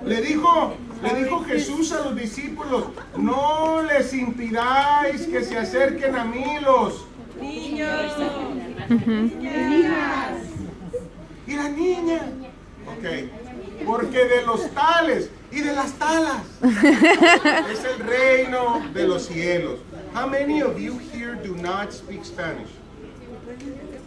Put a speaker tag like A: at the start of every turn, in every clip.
A: Le dijo Jesús a los discípulos, no les impidáis que se acerquen a mí los niños. Niñas. Y la niña. Ok. Porque de los tales y de las talas es el reino de los cielos. How many of you here do not speak Spanish?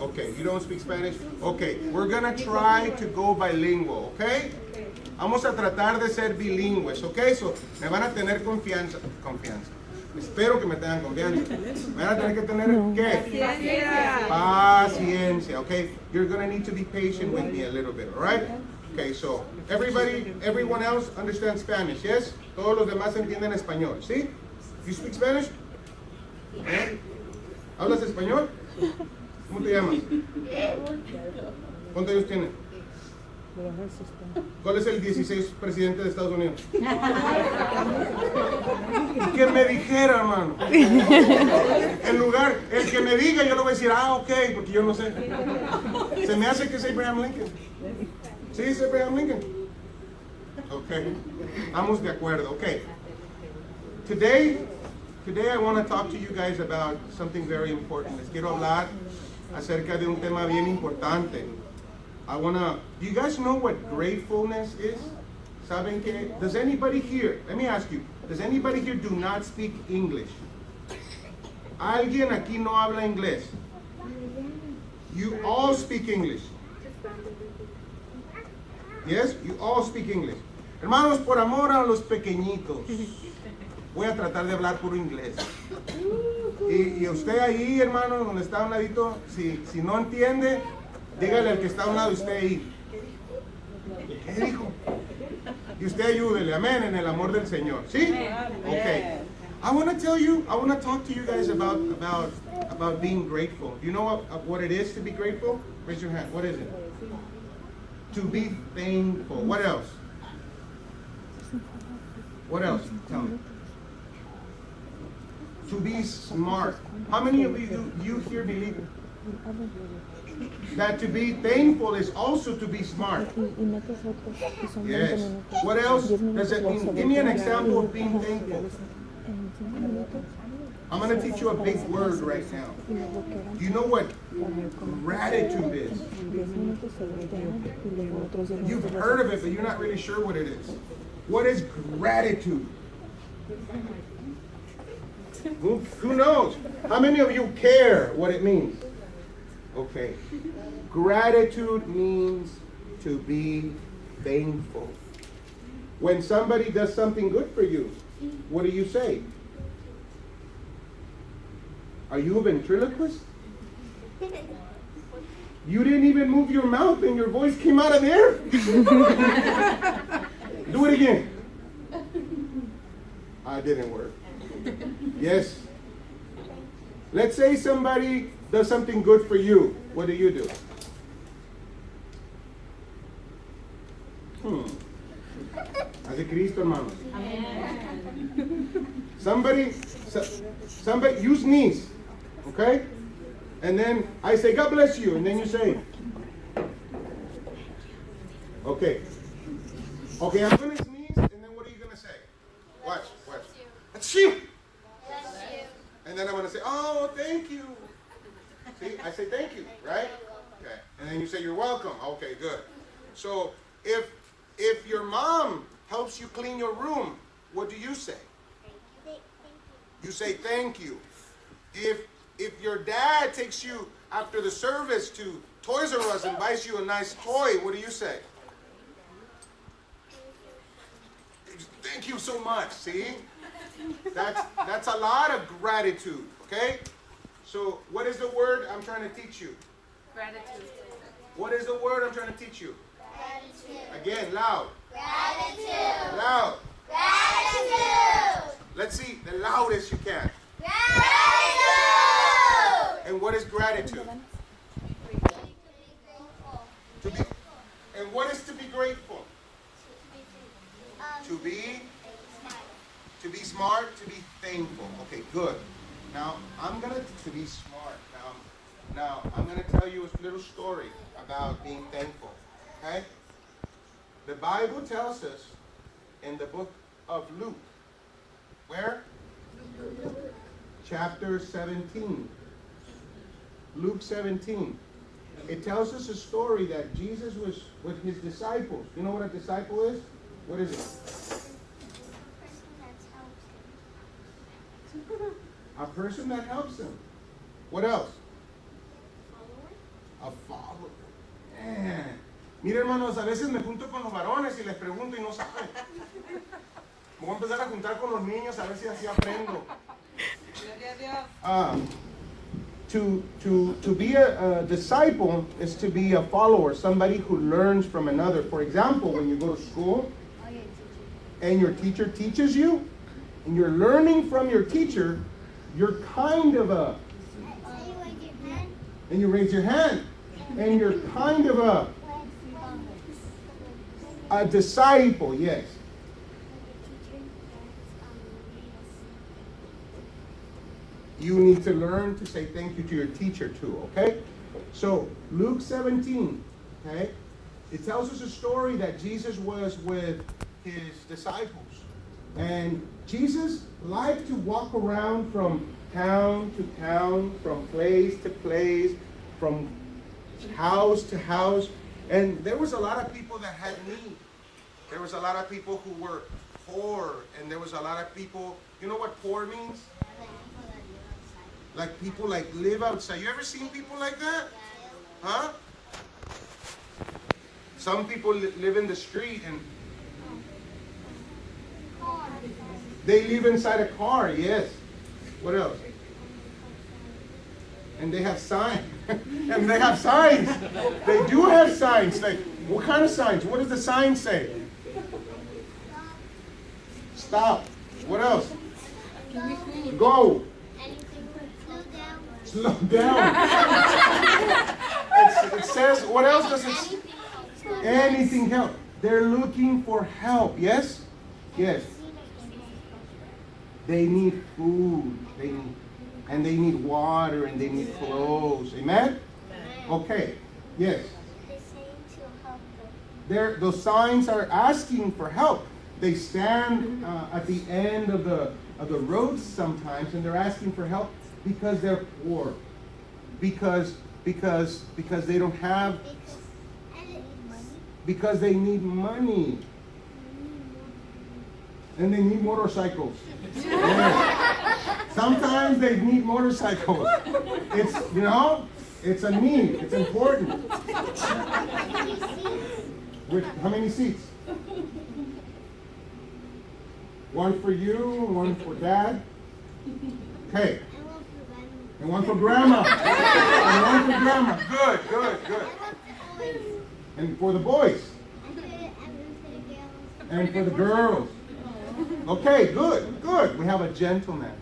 A: Okay, you don't speak Spanish? Okay, we're gonna try to go bilingual, okay? Vamos a tratar de ser bilingües, okay? So, me van a tener confianza. Espero que me tengan confianza. Me van a tener que tener, ¿qué? Paciencia, okay? You're gonna need to be patient with me a little bit, all right? Okay, so, everyone else understands Spanish, yes? Todos los demás entienden español, ¿sí? You speak Spanish? ¿Eh? ¿Hablas español? ¿Cómo te llamas? ¿Cuántos años tienes? ¿Cuál es el 16 presidente de Estados Unidos? Que me dijera, hermano. En lugar, el que me diga, yo le voy a decir, ok, porque yo no sé. Se me hace que es Abraham Lincoln. ¿Sí es Abraham Lincoln? Ok. Estamos de acuerdo. Ok. Today I want to talk to you guys about something very important. Les quiero hablar acerca de un tema bien importante. Do you guys know what gratefulness is? ¿Saben qué? Does anybody here, let me ask you, does anybody here do not speak English? ¿Alguien aquí no habla inglés? You all speak English. Yes, you all speak English. Hermanos, por amor a los pequeñitos, voy a tratar de hablar puro inglés. Y usted ahí, hermano, donde está a un ladito, si no entiende, dígale al que está a un lado de usted ahí. ¿Qué dijo? Y usted ayúdele, amén, en el amor del Señor. ¿Sí? Okay. I want to talk to you guys about being grateful. Do you know what it is to be grateful? Raise your hand. What is it? To be thankful. What else? What else? Tell me. To be smart. How many of you here believe that to be thankful is also to be smart? Yes. What else does it mean? Give me an example of being thankful. I'm going to teach you a big word right now. Do you know what gratitude is? You've heard of it, but you're not really sure what it is. What is gratitude? Who knows? How many of you care what it means? Okay. Gratitude means to be thankful. When somebody does something good for you, what do you say? Are you a ventriloquist? You didn't even move your mouth and your voice came out of there? Do it again. It didn't work. Yes. Let's say somebody does something good for you. What do you do? Hace Cristo, hermano. Somebody, you sneeze, okay? And then I say, God bless you, and then you say, okay. Okay, I'm going to sneeze, and then what are you going to say? Watch. That's you. And then I'm going to say, oh, thank you. See, I say thank you, right? Okay. And then you say, you're welcome. Okay, good. So if your mom helps you clean your room, what do you say? You say thank you. If your dad takes you after the service to Toys R Us and buys you a nice toy, what do you say? Thank you so much. See? That's a lot of gratitude, okay? So what is the word I'm trying to teach you?
B: Gratitude.
A: What is the word I'm trying to teach you?
C: Gratitude.
A: Again, loud.
C: Gratitude.
A: Loud.
C: Gratitude.
A: Let's see, the loudest you can.
C: Gratitude.
A: And what is gratitude? To be. And what is to be grateful? To be smart. smart to be thankful. Okay, good. Now, I'm going to be smart. Now, I'm going to tell you a little story about being thankful. Okay? The Bible tells us in the book of Luke, where? Chapter 17. Luke 17. It tells us a story that Jesus was with his disciples. You know what a disciple is? What is it? A person that helps him. What else? A follower. Man. Mira, hermanos, a veces me junto con los varones y les pregunto y no saben. Voy a empezar a juntar con los niños a ver si así aprendo. To be a disciple is to be a follower, somebody who learns from another. For example, when you go to school and your teacher teaches you, and you're learning from your teacher, you're kind of a... And you raise your hand. And you're kind of a disciple, yes. You need to learn to say thank you to your teacher too, okay? So, Luke 17, okay? It tells us a story that Jesus was with his disciples. And Jesus liked to walk around from town to town, from place to place, from house to house. And there was a lot of people that had need. There was a lot of people who were poor. And there was a lot of people, you know what poor means? Like people like live outside. You ever seen people like that? Huh? Some people live in the street and they live inside a car, yes. What else? And they have signs. And they have signs. They do have signs. Like, what kind of signs? What does the sign say? Stop. What else? Go. Slow down. It says, what else does it say? Anything help. They're looking for help. Yes? Yes. They need food. And they need water and they need clothes. Amen? Okay. Yes. Those signs are asking for help. They stand at the end of the roads sometimes and they're asking for help because they're poor. Because they don't have, because they need money. And they need motorcycles. Yeah. Sometimes they need motorcycles. It's, it's a need. It's important. How many seats? One for you, one for Dad. Okay. And one for Grandma. And one for Grandma. Good. And for the boys. And for the girls. Okay, good. We have a gentleman.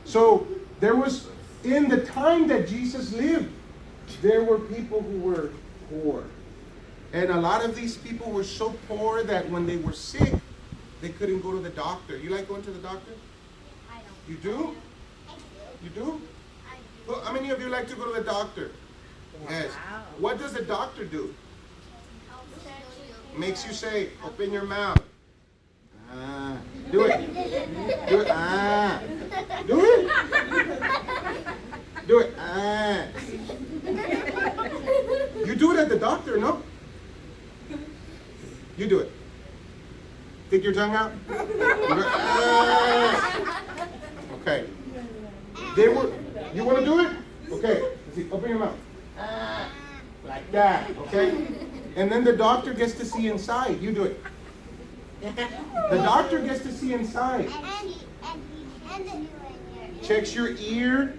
A: So there was, in the time that Jesus lived, there were people who were poor. And a lot of these people were so poor that when they were sick, they couldn't go to the doctor. You like going to the doctor?
C: I don't.
A: You do? You do?
C: I do.
A: Well, how many of you like to go to the doctor? Yes.
B: Wow.
A: What does the doctor do? Makes you say, open your mouth. Ah. Do it. Do it. Ah. Do it. Do it. Ah. You do it at the doctor, no? You do it. Stick your tongue out. You go, ah. Okay. You want to do it? Okay. Let's see. Open your mouth. Ah. Like that. Okay. And then the doctor gets to see inside. You do it. The doctor gets to see inside. Checks your ear,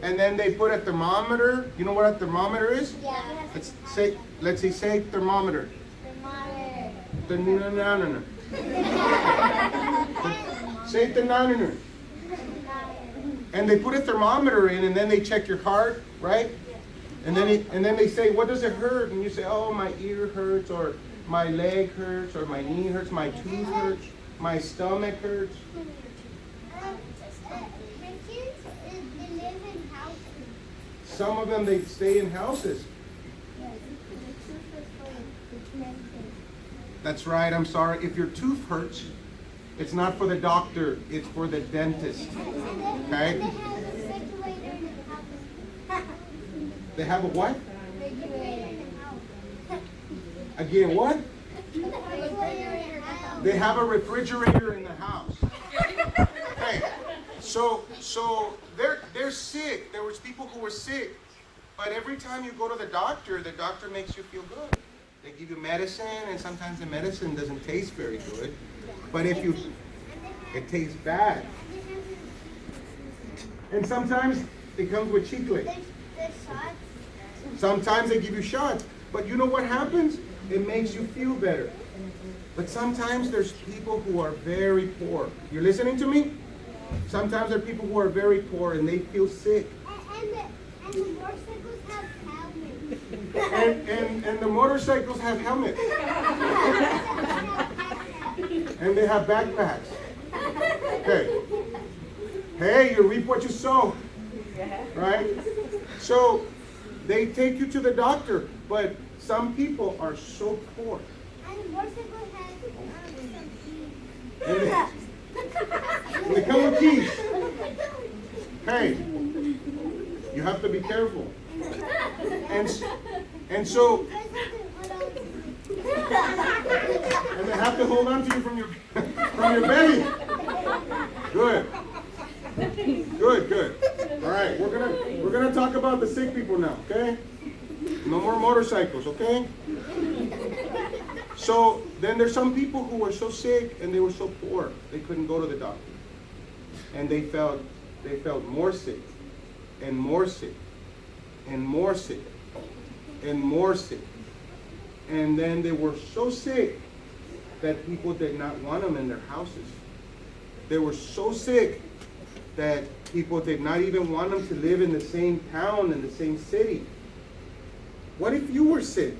A: and then they put a thermometer. You know what a thermometer is?
C: Yeah.
A: Let's say thermometer. Thermometer. Say thermometer. And they put a thermometer in, and then they check your heart, right? And then they say, what does it hurt? And you say, oh, my ear hurts, or my leg hurts, or my knee hurts, my tooth hurts. My stomach hurts.
C: The kids, they live in houses.
A: Some of them, they stay in houses. That's right, I'm sorry. If your tooth hurts, it's not for the doctor, it's for the dentist. Okay? They have a what? Again, what? They have a refrigerator in the house. Okay. So they're sick. There was people who were sick. But every time you go to the doctor makes you feel good. They give you medicine, and sometimes the medicine doesn't taste very good. But it tastes bad. And sometimes it comes with chicle. Sometimes they give you shots. But you know what happens? It makes you feel better. But sometimes there's people who are very poor. You're listening to me? Sometimes there are people who are very poor and they feel sick.
C: And the motorcycles have helmets.
A: And the motorcycles have helmets. And they have backpacks. Okay. Hey, you reap what you sow. Right? So they take you to the doctor, but some people are so poor.
C: And the motorcycle has some keys.
A: And they come with keys. Hey, you have to be careful. And so, and they have to hold on to you from your belly. Good. Good. All right, we're gonna talk about the sick people now, okay? No more motorcycles, okay? So then there's some people who were so sick and they were so poor they couldn't go to the doctor, and they felt more sick and more sick and more sick and more sick, and then they were so sick that people did not want them in their houses. They were so sick that people did not even want them to live in the same town, in the same city. What if you were sick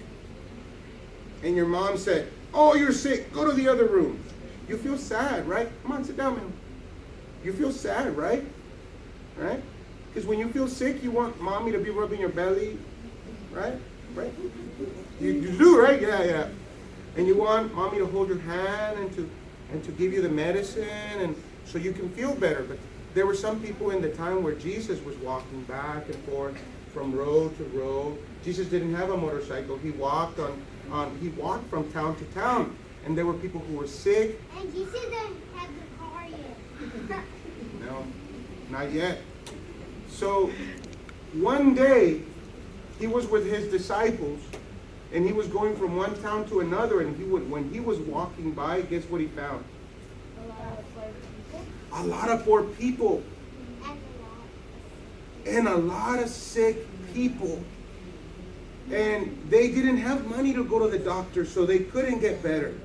A: and your mom said, "Oh, you're sick, go to the other room"? You feel sad, right? Come on, sit down, man. You feel sad, right? Right? Because when you feel sick, you want mommy to be rubbing your belly, right? Right? You do, right? Yeah. And you want mommy to hold your hand and to give you the medicine, and so you can feel better. But there were some people in the time where Jesus was walking back and forth from road to road. Jesus didn't have a motorcycle. He walked from town to town, and there were people who were sick.
C: And Jesus didn't have the car yet.
A: No, not yet. So one day he was with his disciples, and he was going from one town to another, and when he was walking by, guess what he found? A lot of poor people. And a lot of sick people. And they didn't have money to go to the doctor, so they couldn't get better.